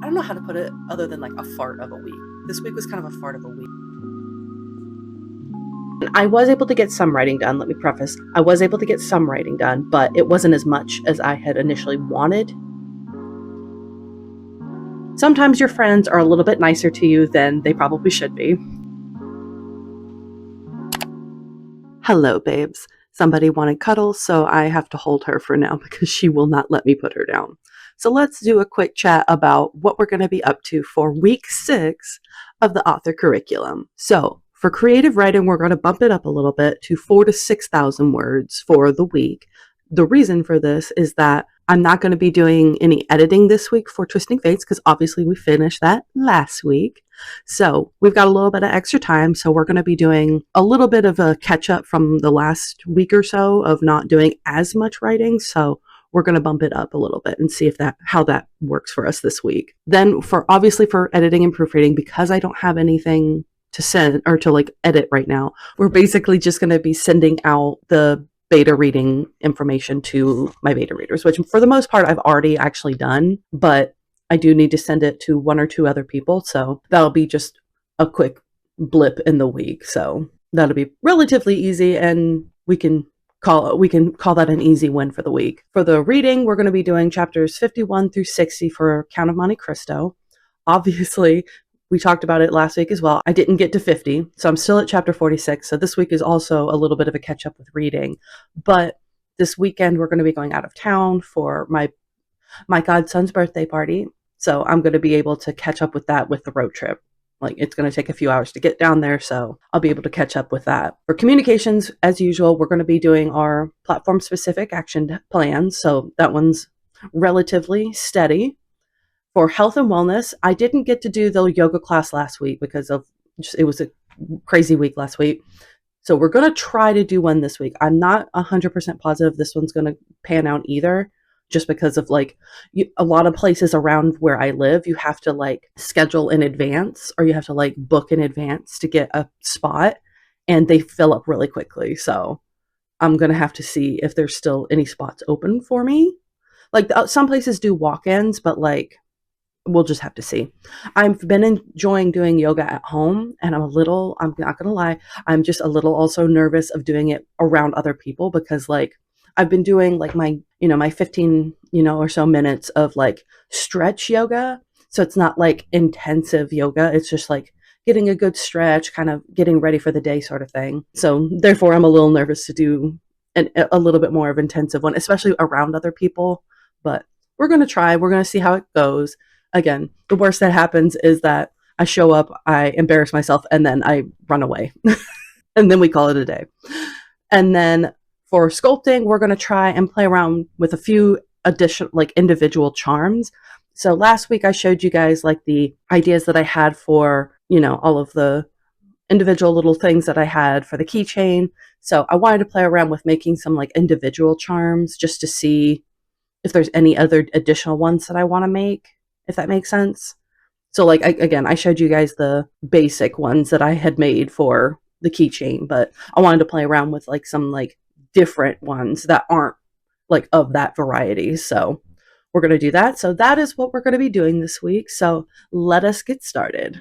I don't know how to put it other than like a fart of a week. This week was kind of a fart of a week. I was able to get some writing done. Let me preface. I was able to get some writing done, but it wasn't as much as I had initially wanted. Sometimes your friends are a little bit nicer to you than they probably should be. Hello, babes. Somebody wanted cuddles, so I have to hold her for now because she will not let me put her down. So let's do a quick chat about what we're going to be up to for week 6 of the author curriculum. So for creative writing, we're going to bump it up a little bit to 4,000 to 6,000 words for the week. The reason for this is that I'm not going to be doing any editing this week for Twisting Fates because obviously we finished that last week. So we've got a little bit of extra time. So we're going to be doing a little bit of a catch up from the last week or so of not doing as much writing. So we're going to bump it up a little bit and see if how that works for us this week. Then for editing and proofreading, because I don't have anything to send or to like edit right now, we're basically just going to be sending out the beta reading information to my beta readers, which for the most part I've already actually done, but I do need to send it to 1 or 2 other people. So that'll be just a quick blip in the week. So that'll be relatively easy and we can call that an easy win for the week. For the reading, we're going to be doing chapters 51 through 60 for Count of Monte Cristo. Obviously, we talked about it last week as well. I didn't get to 50, so I'm still at chapter 46. So this week is also a little bit of a catch up with reading. But this weekend, we're going to be going out of town for my godson's birthday party. So I'm going to be able to catch up with that with the road trip. Like it's going to take a few hours to get down there, so I'll be able to catch up with that. For communications, as usual, we're going to be doing our platform-specific action plans. So that one's relatively steady. For health and wellness, I didn't get to do the yoga class last week because it was a crazy week last week. So we're going to try to do one this week. I'm not 100% positive this one's going to pan out either, just because of like a lot of places around where I live, you have to like schedule in advance or you have to like book in advance to get a spot and they fill up really quickly. So I'm going to have to see if there's still any spots open for me. Like some places do walk-ins, but like we'll just have to see. I've been enjoying doing yoga at home and I'm not going to lie, I'm just a little also nervous of doing it around other people because like I've been doing like my 15, or so minutes of like stretch yoga. So it's not like intensive yoga. It's just like getting a good stretch, kind of getting ready for the day sort of thing. So therefore I'm a little nervous to do a little bit more of intensive one, especially around other people. But we're going to try. We're going to see how it goes. Again, the worst that happens is that I show up, I embarrass myself, and then I run away. And then we call it a day. And then for sculpting, we're going to try and play around with a few additional, like individual charms. So last week I showed you guys like the ideas that I had for, all of the individual little things that I had for the keychain. So I wanted to play around with making some like individual charms just to see if there's any other additional ones that I want to make, if that makes sense. So like, I showed you guys the basic ones that I had made for the keychain, but I wanted to play around with like some like different ones that aren't like of that variety. So we're going to do that. So that is what we're going to be doing this week. So let us get started.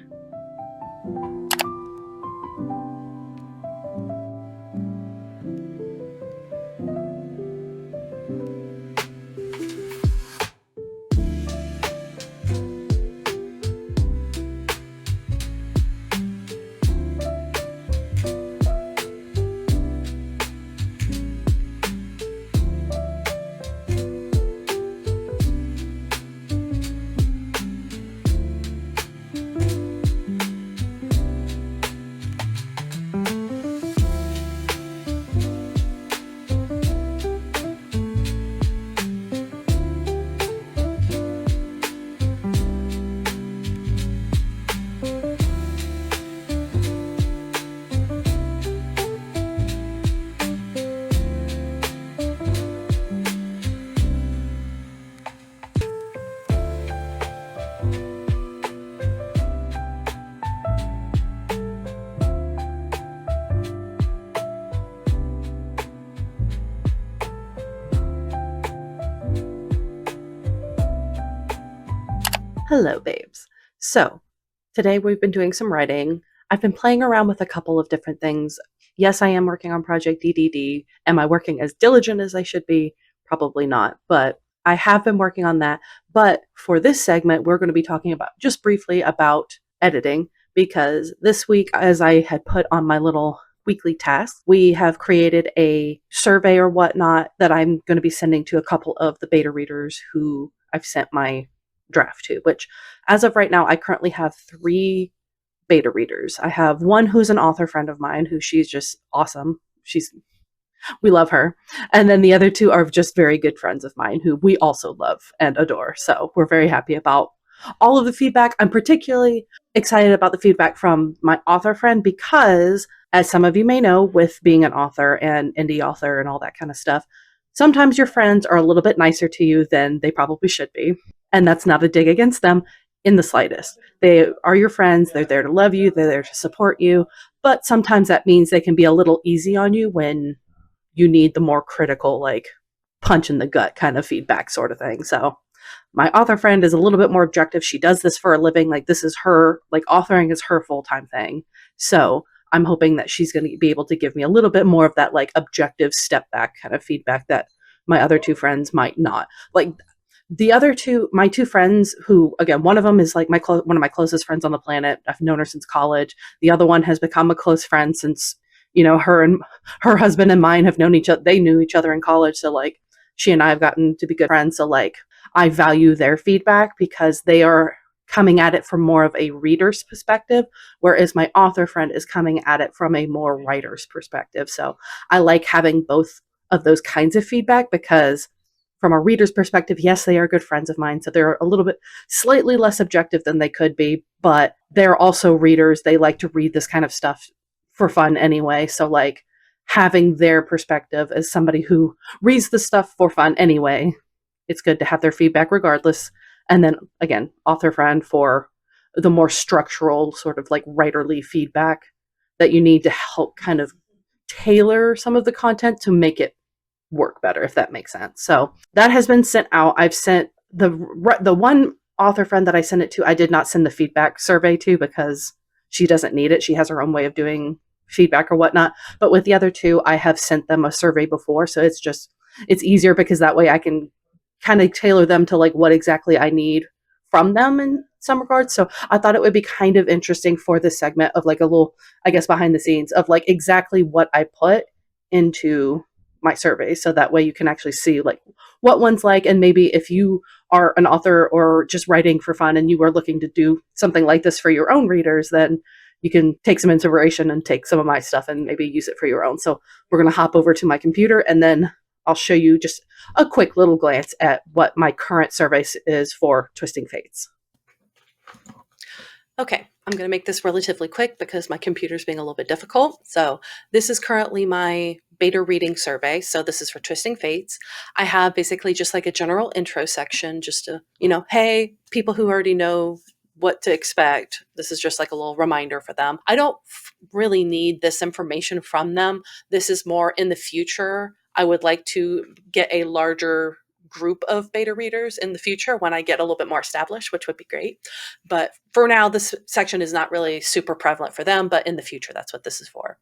Hello, babes. So, today we've been doing some writing. I've been playing around with a couple of different things. Yes, I am working on Project DDD. Am I working as diligent as I should be? Probably not, but I have been working on that. But for this segment, we're going to be talking about just briefly about editing because this week, as I had put on my little weekly task, we have created a survey or whatnot that I'm going to be sending to a couple of the beta readers who I've sent my draft to, which as of right now, I currently have 3 beta readers. I have one who's an author friend of mine who she's just awesome. We love her. And then the other 2 are just very good friends of mine who we also love and adore. So we're very happy about all of the feedback. I'm particularly excited about the feedback from my author friend because, as some of you may know, with being an author and indie author and all that kind of stuff, sometimes your friends are a little bit nicer to you than they probably should be. And that's not a dig against them in the slightest. They are your friends. They're there to love you. They're there to support you. But sometimes that means they can be a little easy on you when you need the more critical, like punch in the gut kind of feedback sort of thing. So my author friend is a little bit more objective. She does this for a living. Like this is her, like authoring is her full-time thing. So I'm hoping that she's going to be able to give me a little bit more of that like objective step back kind of feedback that my other 2 friends might not. Like the other 2, my 2 friends who, again, one of them is like one of my closest friends on the planet. I've known her since college. The other one has become a close friend since, her and her husband and mine have known each other. They knew each other in college. So like she and I have gotten to be good friends. So like I value their feedback because they are coming at it from more of a reader's perspective, whereas my author friend is coming at it from a more writer's perspective. So I like having both of those kinds of feedback because from a reader's perspective, yes, they are good friends of mine. So they're a little bit slightly less objective than they could be, but they're also readers. They like to read this kind of stuff for fun anyway. So like having their perspective as somebody who reads the stuff for fun anyway, it's good to have their feedback regardless. And then again, author friend for the more structural sort of like writerly feedback that you need to help kind of tailor some of the content to make it work better, if that makes sense. So that has been sent out. I've sent the one author friend that I sent it to, I did not send the feedback survey to because she doesn't need it. She has her own way of doing feedback or whatnot. But with the other 2, I have sent them a survey before. So it's easier because that way I can kind of tailor them to like what exactly I need from them in some regards. So I thought it would be kind of interesting for this segment of like a little, I guess, behind the scenes of like exactly what I put into my survey. So that way you can actually see like what one's like. And maybe if you are an author or just writing for fun and you are looking to do something like this for your own readers, then you can take some inspiration and take some of my stuff and maybe use it for your own. So we're going to hop over to my computer and then I'll show you just a quick little glance at what my current survey is for Twisting Fates. Okay, I'm going to make this relatively quick because my computer's being a little bit difficult. So this is currently my beta reading survey. So this is for Twisting Fates. I have basically just like a general intro section just to, hey, people who already know what to expect. This is just like a little reminder for them. I don't really need this information from them. This is more in the future. I would like to get a larger group of beta readers in the future when I get a little bit more established, which would be great. But for now, this section is not really super prevalent for them, but in the future, that's what this is for.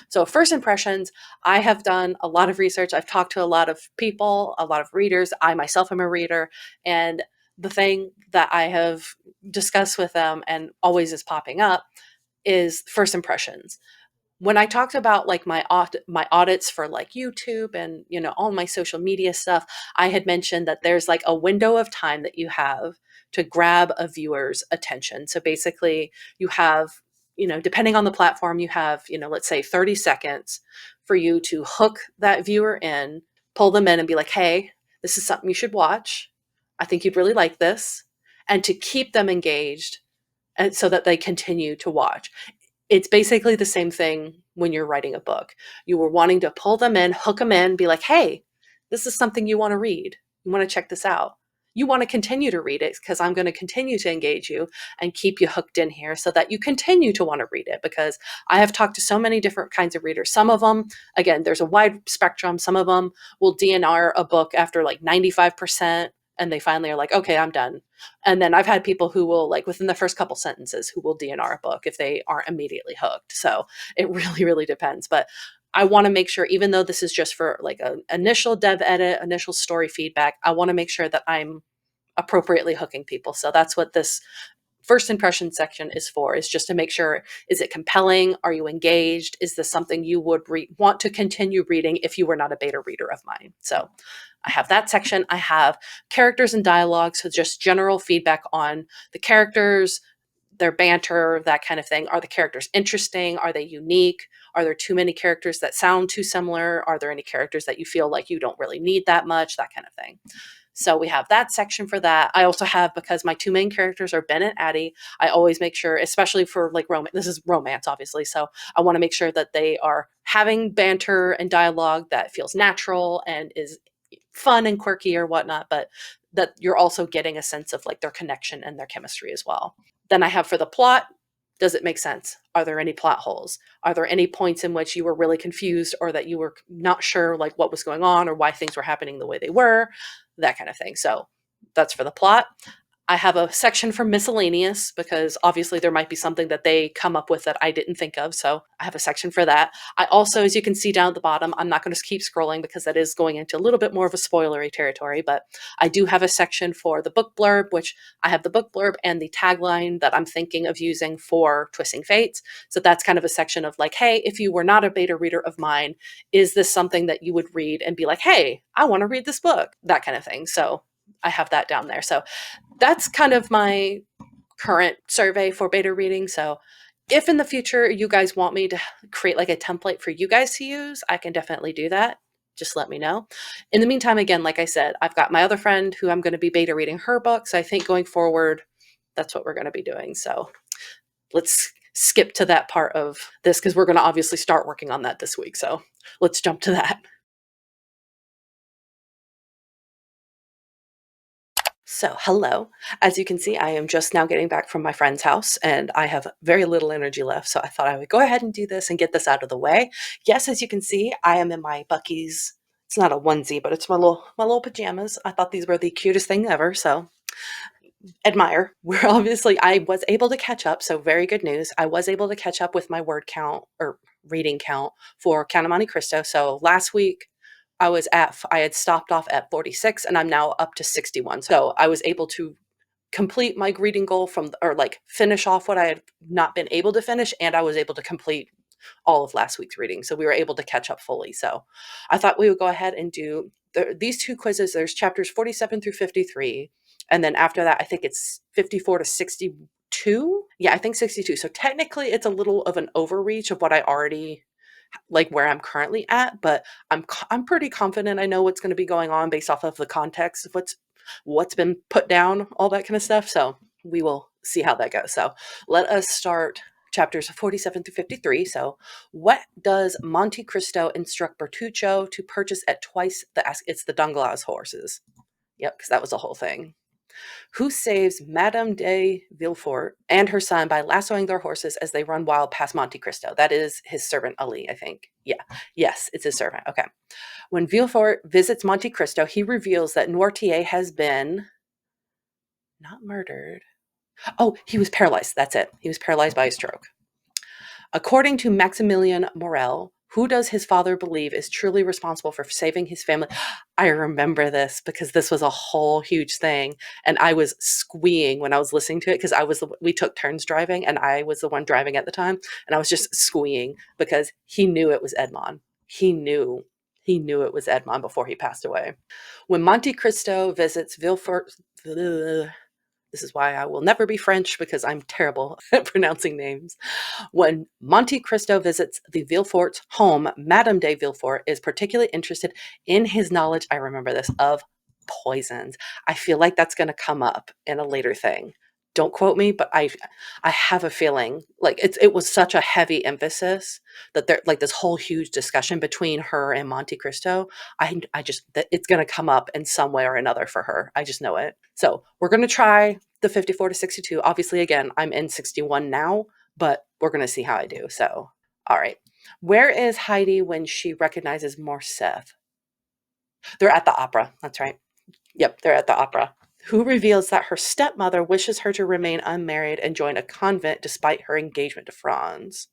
So first impressions, I have done a lot of research. I've talked to a lot of people, a lot of readers. I myself am a reader. And the thing that I have discussed with them and always is popping up is first impressions. When I talked about like my audits for like YouTube and, all my social media stuff, I had mentioned that there's like a window of time that you have to grab a viewer's attention. So basically you have, depending on the platform, you have, let's say 30 seconds for you to hook that viewer in, pull them in and be like, hey, this is something you should watch. I think you'd really like this. And to keep them engaged and so that they continue to watch. It's basically the same thing when you're writing a book. You were wanting to pull them in, hook them in, be like, hey, this is something you want to read. You want to check this out. You want to continue to read it because I'm going to continue to engage you and keep you hooked in here so that you continue to want to read it, because I have talked to so many different kinds of readers. Some of them, again, there's a wide spectrum. Some of them will DNR a book after like 95%. and they finally are like, okay, I'm done. And then I've had people who will, like, within the first couple sentences, who will DNR a book if they aren't immediately hooked. So it really, really depends. But I want to make sure, even though this is just for like an initial dev edit, initial story feedback, I want to make sure that I'm appropriately hooking people. So that's what this first impression section is for, is just to make sure, is it compelling? Are you engaged? Is this something you would want to continue reading if you were not a beta reader of mine? So I have that section. I have characters and dialogue, so just general feedback on the characters, their banter, that kind of thing. Are the characters interesting? Are they unique? Are there too many characters that sound too similar? Are there any characters that you feel like you don't really need that much? That kind of thing. So we have that section for that. I also have, because my two main characters are Ben and Addie, I always make sure, especially for like romance, this is romance, obviously. So I want to make sure that they are having banter and dialogue that feels natural and is fun and quirky or whatnot, but that you're also getting a sense of like their connection and their chemistry as well. Then I have for the plot, does it make sense? Are there any plot holes? Are there any points in which you were really confused, or that you were not sure like what was going on or why things were happening the way they were? That kind of thing. So that's for the plot. I have a section for miscellaneous, because obviously there might be something that they come up with that I didn't think of. So I have a section for that. I also, as you can see down at the bottom, I'm not going to keep scrolling because that is going into a little bit more of a spoilery territory, but I do have a section for the book blurb, which I have the book blurb and the tagline that I'm thinking of using for Twisting Fates. So that's kind of a section of like, hey, if you were not a beta reader of mine, is this something that you would read and be like, hey, I want to read this book, that kind of thing. So I have that down there. So that's kind of my current survey for beta reading. So if in the future you guys want me to create like a template for you guys to use, I can definitely do that. Just let me know. In the meantime, again, like I said, I've got my other friend who I'm going to be beta reading her book. So I think going forward, that's what we're going to be doing. So let's skip to that part of this, because we're going to obviously start working on that this week. So let's jump to that. So, hello. As you can see, I am just now getting back from my friend's house and I have very little energy left. So, I thought I would go ahead and do this and get this out of the way. Yes, as you can see, I am in my Buc-ee's. It's not a onesie, but it's my little pajamas. I thought these were the cutest thing ever. So, admire. We're obviously, I was able to catch up. So, very good news. I was able to catch up with my word count or reading count for Count of Monte Cristo. So, last week, I had stopped off at 46 and I'm now up to 61. So I was able to complete my reading goal or like finish off what I had not been able to finish. And I was able to complete all of last week's reading. So we were able to catch up fully. So I thought we would go ahead and do these two quizzes. There's chapters 47 through 53. And then after that, I think it's 54 to 62. Yeah, I think 62. So technically it's a little of an overreach of what I already like where I'm currently at, but I'm pretty confident I know what's going to be going on based off of the context of what's been put down, all that kind of stuff. So we will see how that goes. So let us start chapters 47 through 53. So what does Monte Cristo instruct Bertuccio to purchase at twice it's the Danglars horses? Yep, because that was the whole thing. Who saves Madame de Villefort and her son by lassoing their horses as they run wild past Monte Cristo? That is his servant Ali, I think. Yeah. Yes, it's his servant. Okay. When Villefort visits Monte Cristo, he reveals that Noirtier has been not murdered. Oh, he was paralyzed. That's it. He was paralyzed by a stroke. According to Maximilien Morel, who does his father believe is truly responsible for saving his family? I remember this because this was a whole huge thing. And I was squeeing when I was listening to it because we took turns driving and I was the one driving at the time. And I was just squeeing because he knew it was Edmond. He knew it was Edmond before he passed away. When Monte Cristo visits Villefort, this is why I will never be French because I'm terrible at pronouncing names. When Monte Cristo visits the Villefort's home, Madame de Villefort is particularly interested in his knowledge, I remember this, of poisons. I feel like that's going to come up in a later thing. Don't quote me, but I have a feeling like it was such a heavy emphasis that there like this whole huge discussion between her and Monte Cristo. I just that it's going to come up in some way or another for her. I just know it. So we're going to try the 54 to 62. Obviously, again, I'm in 61 now, but we're going to see how I do. So, all right. Where is Heidi when she recognizes Morcerf? They're at the opera. That's right. Yep, they're at the opera. Who reveals that her stepmother wishes her to remain unmarried and join a convent despite her engagement to Franz?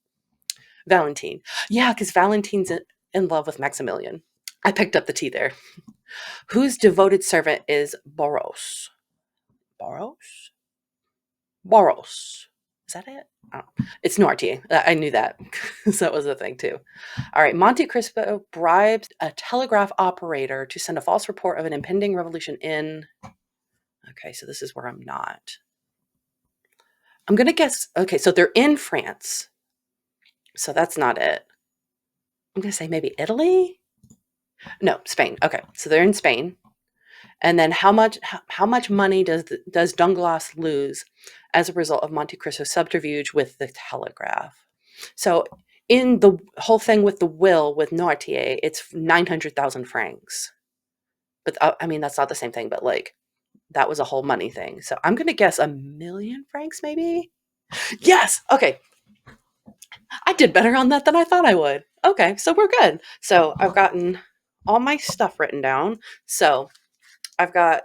Valentine. Yeah, because Valentine's in love with Maximilian. I picked up the tea there. Whose devoted servant is Boros? Boros? Boros. Is that it? Oh, it's Noirtier. I knew that. So that was a thing too. All right. Monte Cristo bribed a telegraph operator to send a false report of an impending revolution in. Okay, so this is where I'm not. I'm going to guess. Okay, so they're in France. So that's not it. I'm going to say maybe Italy? No, Spain. Okay, so they're in Spain. And then how much money does Dunglass lose as a result of Monte Cristo's subterfuge with the telegraph? So in the whole thing with the will with Noirtier, it's 900,000 francs. But I mean that's not the same thing, but like that was a whole money thing. So I'm gonna guess 1,000,000 francs, maybe. Yes. Okay, I did better on that than I thought I would. Okay, so we're good. So I've gotten all my stuff written down. So I've got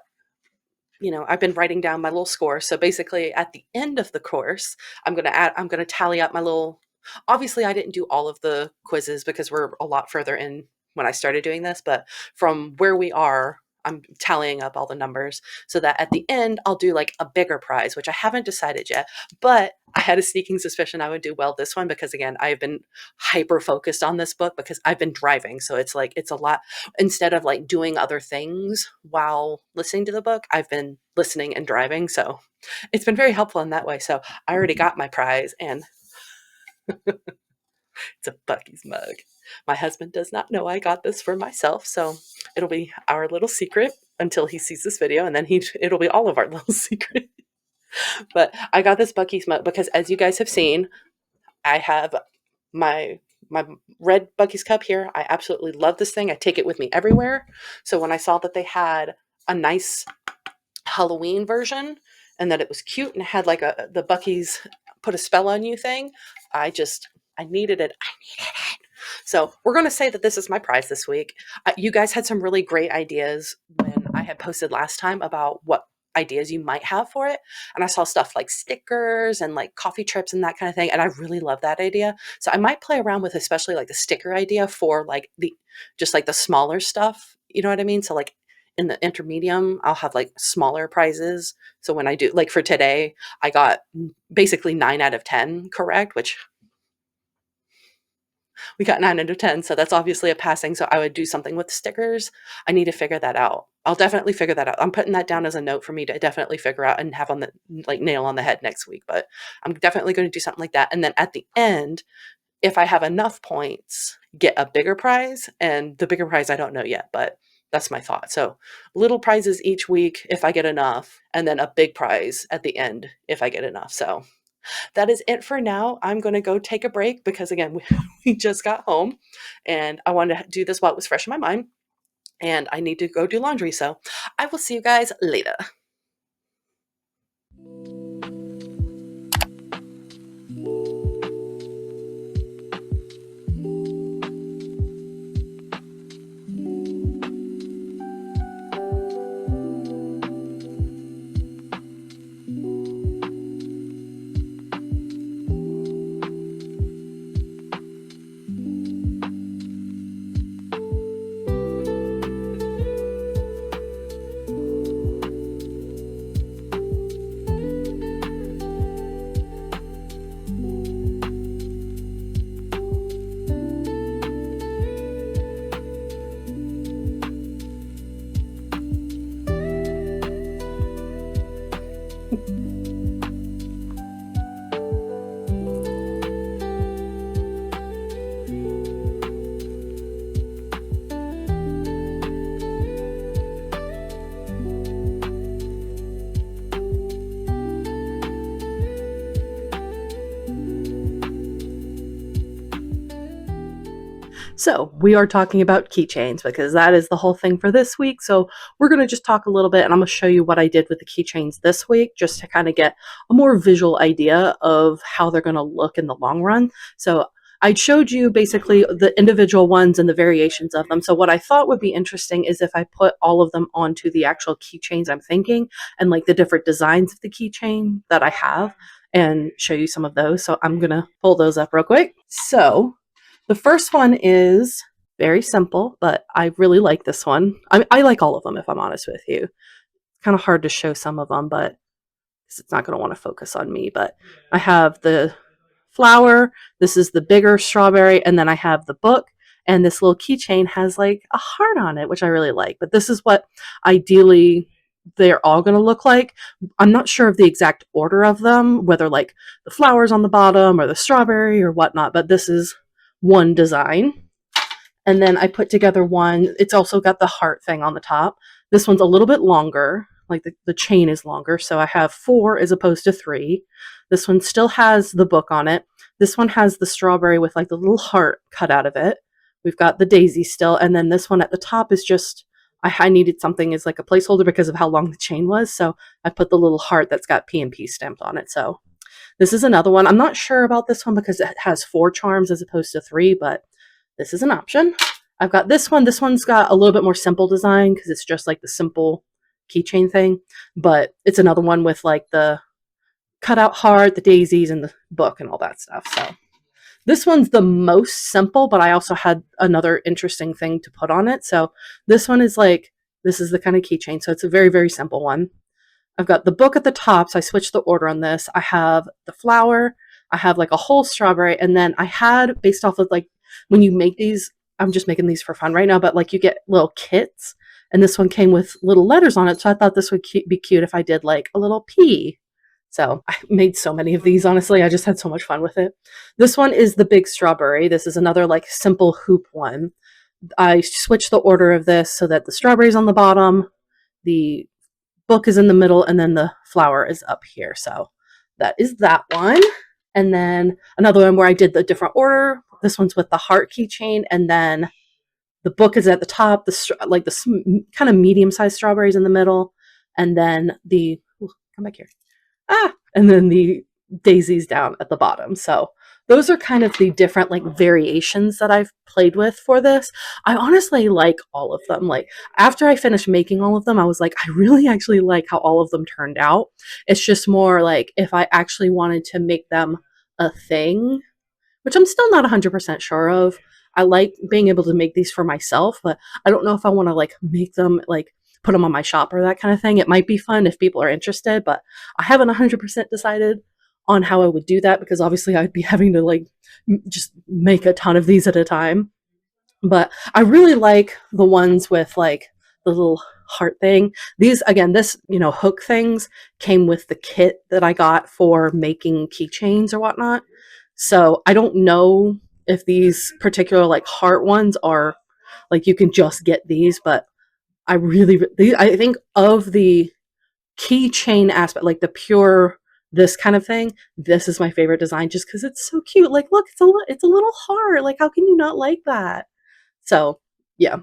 I've been writing down my little score. So basically at the end of the course, I'm going to tally up my little, obviously I didn't do all of the quizzes because we're a lot further in when I started doing this, but from where we are, I'm tallying up all the numbers so that at the end I'll do like a bigger prize, which I haven't decided yet, but I had a sneaking suspicion I would do well this one because again, I've been hyper focused on this book because I've been driving. So it's like, it's a lot instead of like doing other things while listening to the book, I've been listening and driving. So it's been very helpful in that way. So I already got my prize and it's a Bucky's mug. My husband does not know I got this for myself. So it'll be our little secret until he sees this video and then it'll be all of our little secret. But I got this Bucky's mug because as you guys have seen, I have my red Bucky's cup here. I absolutely love this thing. I take it with me everywhere. So when I saw that they had a nice Halloween version and that it was cute and it had like the Bucky's put a spell on you thing, I needed it. I needed it. So we're going to say that this is my prize this week. You guys had some really great ideas when I had posted last time about what ideas you might have for it. And I saw stuff like stickers and like coffee trips and that kind of thing. And I really love that idea. So I might play around with especially like the sticker idea for like just like the smaller stuff. You know what I mean? So like in the intermedium, I'll have like smaller prizes. So when I do like for today, I got basically 9 out of 10 correct, which we got 9 out of 10. So that's obviously a passing. So I would do something with stickers. I need to figure that out. I'll definitely figure that out. I'm putting that down as a note for me to definitely figure out and have on the like nail on the head next week. But I'm definitely going to do something like that. And then at the end, if I have enough points, get a bigger prize. And the bigger prize, I don't know yet, but that's my thought. So little prizes each week if I get enough, and then a big prize at the end if I get enough. So that is it for now. I'm going to go take a break because, again, we just got home and I wanted to do this while it was fresh in my mind. And I need to go do laundry. So I will see you guys later. So we are talking about keychains because that is the whole thing for this week. So we're going to just talk a little bit and I'm going to show you what I did with the keychains this week just to kind of get a more visual idea of how they're going to look in the long run. So I showed you basically the individual ones and the variations of them. So what I thought would be interesting is if I put all of them onto the actual keychains I'm thinking, and like the different designs of the keychain that I have, and show you some of those. So I'm gonna pull those up real quick. So the first one is very simple, but I really like this one. I like all of them, if I'm honest with you. It's kind of hard to show some of them, but it's not going to want to focus on me. But I have the flower. This is the bigger strawberry. And then I have the book. And this little keychain has like a heart on it, which I really like. But this is what ideally they're all going to look like. I'm not sure of the exact order of them, whether like the flowers on the bottom or the strawberry or whatnot. But this is one design. And then I put together one. It's also got the heart thing on the top. This one's a little bit longer, like the chain is longer. So I have 4 as opposed to 3. This one still has the book on it. This one has the strawberry with like the little heart cut out of it. We've got the daisy still. And then this one at the top is just, I needed something as like a placeholder because of how long the chain was. So I put the little heart that's got P&P stamped on it. So this is another one. I'm not sure about this one because it has 4 charms as opposed to 3, but this is an option. I've got this one. This one's got a little bit more simple design because it's just like the simple keychain thing. But it's another one with like the cutout heart, the daisies, and the book and all that stuff. So this one's the most simple, but I also had another interesting thing to put on it. So this one is like, this is the kind of keychain. So it's a very, very simple one. I've got the book at the top, so I switched the order on this. I have the flower. I have like a whole strawberry. And then I had, based off of like, when you make these, I'm just making these for fun right now, but like you get little kits. And this one came with little letters on it. So I thought this would be cute if I did like a little P. So I made so many of these, honestly. I just had so much fun with it. This one is the big strawberry. This is another like simple hoop one. I switched the order of this so that the strawberry's on the bottom, the book is in the middle, and then the flower is up here. So that is that one. And then another one where I did the different order. This one's with the heart keychain, and then the book is at the top, like the kind of medium-sized strawberries in the middle, and then the, come back here. And then the daisies down at the bottom. So those are kind of the different like variations that I've played with for this. I honestly like all of them. Like after I finished making all of them, I was like, I really actually like how all of them turned out. It's just more like if I actually wanted to make them a thing, which I'm still not 100% sure of. I like being able to make these for myself, but I don't know if I want to like make them like put them on my shop or that kind of thing. It might be fun if people are interested, but I haven't 100% decided on how I would do that because obviously I'd be having to like just make a ton of these at a time. But I really like the ones with like the little heart thing. These, again, this, hook things came with the kit that I got for making keychains or whatnot. So I don't know if these particular like heart ones are like you can just get these, but I think of the keychain aspect, like the pure this kind of thing, this is my favorite design just because it's so cute. Like, look, it's a little heart. Like, how can you not like that? So yeah,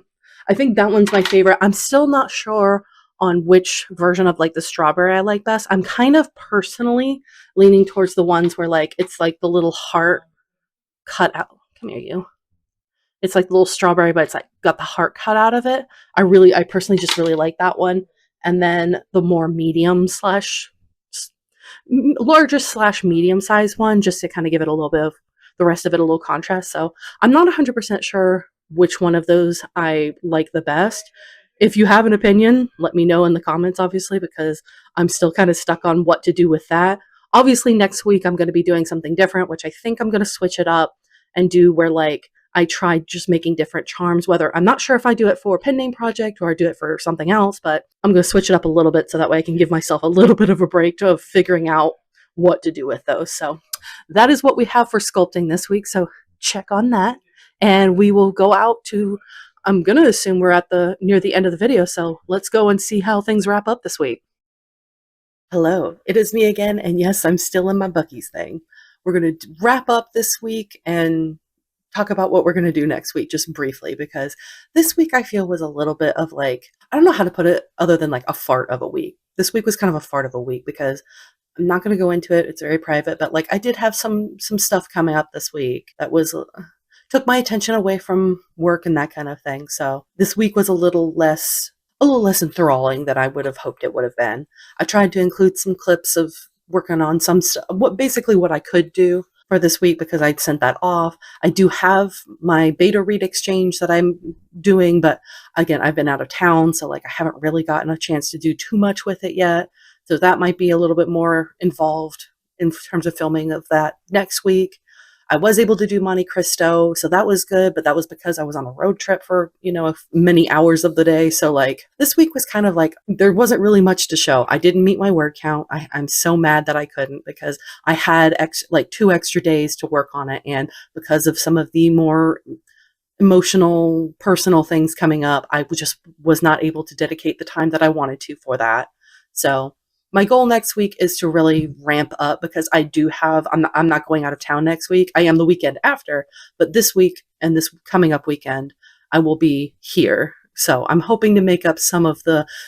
I think that one's my favorite. I'm still not sure on which version of like the strawberry I like best. I'm kind of personally leaning towards the ones where like it's like the little heart cut out. Come here, you. It's like the little strawberry, but it's like got the heart cut out of it. I personally just really like that one. And then the more medium slash larger slash medium size one, just to kind of give it a little bit of the rest of it a little contrast. So I'm not 100% sure which one of those I like the best. If you have an opinion, let me know in the comments, obviously, because I'm still kind of stuck on what to do with that. Obviously, next week I'm going to be doing something different, which I think I'm going to switch it up and do where like I tried just making different charms, whether I'm not sure if I do it for a pen name project or I do it for something else, but I'm going to switch it up a little bit so that way I can give myself a little bit of a break of figuring out what to do with those. So that is what we have for sculpting this week. So check on that. And we will go out to, I'm going to assume we're at near the end of the video. So let's go and see how things wrap up this week. Hello, it is me again. And yes, I'm still in my Buc-ee's thing. We're going to wrap up this week and talk about what we're going to do next week, just briefly, because this week I feel was a little bit of like, I don't know how to put it other than like a fart of a week. This week was kind of a fart of a week because I'm not going to go into it. It's very private, but like I did have some stuff coming up this week that was took my attention away from work and that kind of thing. So this week was a little less enthralling than I would have hoped it would have been. I tried to include some clips of working on some stuff, what I could do for this week because I'd sent that off. I do have my beta read exchange that I'm doing, but again, I've been out of town, so like I haven't really gotten a chance to do too much with it yet. So that might be a little bit more involved in terms of filming of that next week. I was able to do Monte Cristo, so that was good, but that was because I was on a road trip for, many hours of the day. So like this week was kind of like there wasn't really much to show. I didn't meet my word count. I'm so mad that I couldn't because I had 2 extra days to work on it, and because of some of the more emotional, personal things coming up, I just was not able to dedicate the time that I wanted to for that. So my goal next week is to really ramp up because I'm not going out of town next week. I am the weekend after, but this week and this coming up weekend, I will be here. So I'm hoping to make up some of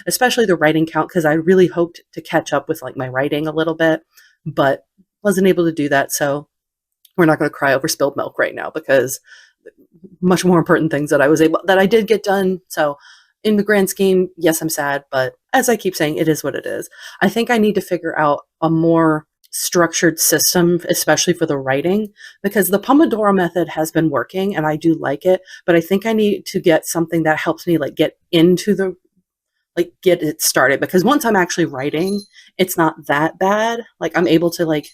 especially the writing count, because I really hoped to catch up with like my writing a little bit, but wasn't able to do that. So we're not going to cry over spilled milk right now because much more important things that I did get done. So in the grand scheme, yes, I'm sad, but as I keep saying, it is what it is. I think I need to figure out a more structured system, especially for the writing, because the Pomodoro method has been working and I do like it, but I think I need to get something that helps me like get it started, because once I'm actually writing, it's not that bad. Like I'm able to like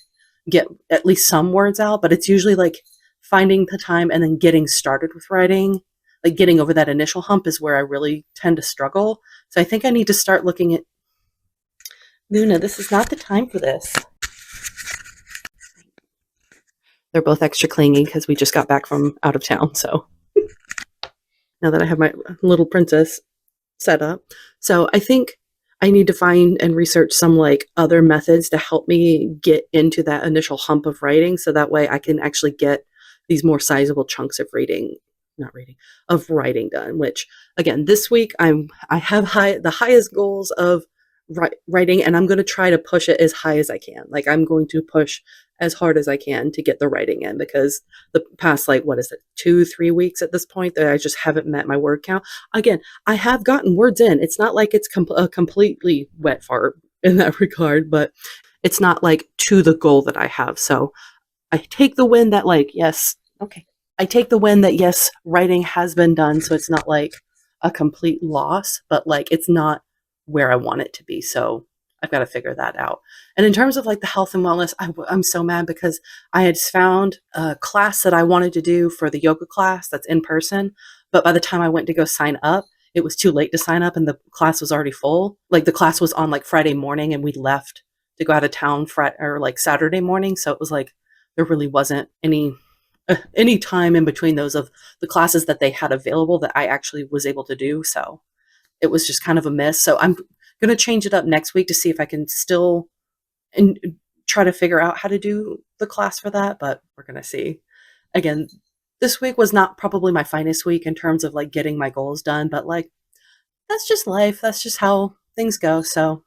get at least some words out, but it's usually like finding the time and then getting started with writing, like getting over that initial hump is where I really tend to struggle. So I think I need to start looking at Luna. This is not the time for this. They're both extra clingy because we just got back from out of town. So now that I have my little princess set up, so I think I need to find and research some like other methods to help me get into that initial hump of writing, so that way I can actually get these more sizable chunks of writing done. Which again, this week I have the highest goals of writing, and I'm going to try to push it as high as I can. Like I'm going to push as hard as I can to get the writing in, because the past, like, what is it, 2-3 weeks at this point that I just haven't met my word count. Again, I have gotten words in. It's not like it's a completely wet fart in that regard, but it's not like to the goal that I have. So I take the win that like, yes, okay. I take the win that yes, writing has been done. So it's not like a complete loss, but like it's not where I want it to be. So I've got to figure that out. And in terms of like the health and wellness, I'm so mad because I had found a class that I wanted to do for the yoga class that's in person. But by the time I went to go sign up, it was too late to sign up and the class was already full. Like the class was on like Friday morning and we left to go out of town or like Saturday morning. So it was like, there really wasn't any time in between those of the classes that they had available that I actually was able to do. So it was just kind of a miss. So I'm going to change it up next week to see if I can still try to figure out how to do the class for that, but we're going to see. Again, this week was not probably my finest week in terms of like getting my goals done, but like that's just life. That's just how things go. So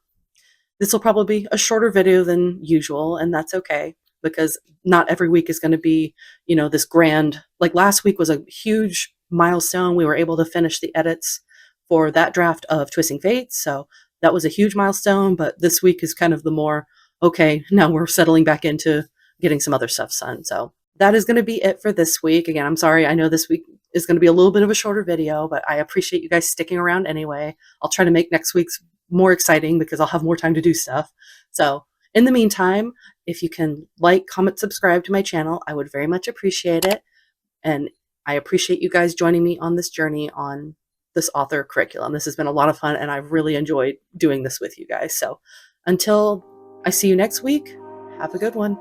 this will probably be a shorter video than usual, and that's okay, because not every week is going to be, this grand, like last week was a huge milestone. We were able to finish the edits for that draft of Twisting Fates. So that was a huge milestone, but this week is kind of the more, okay, now we're settling back into getting some other stuff done. So that is going to be it for this week. Again, I'm sorry. I know this week is going to be a little bit of a shorter video, but I appreciate you guys sticking around anyway. I'll try to make next week's more exciting because I'll have more time to do stuff. So in the meantime, if you can like, comment, subscribe to my channel, I would very much appreciate it. And I appreciate you guys joining me on this journey on this author curriculum. This has been a lot of fun and I've really enjoyed doing this with you guys. So until I see you next week, have a good one.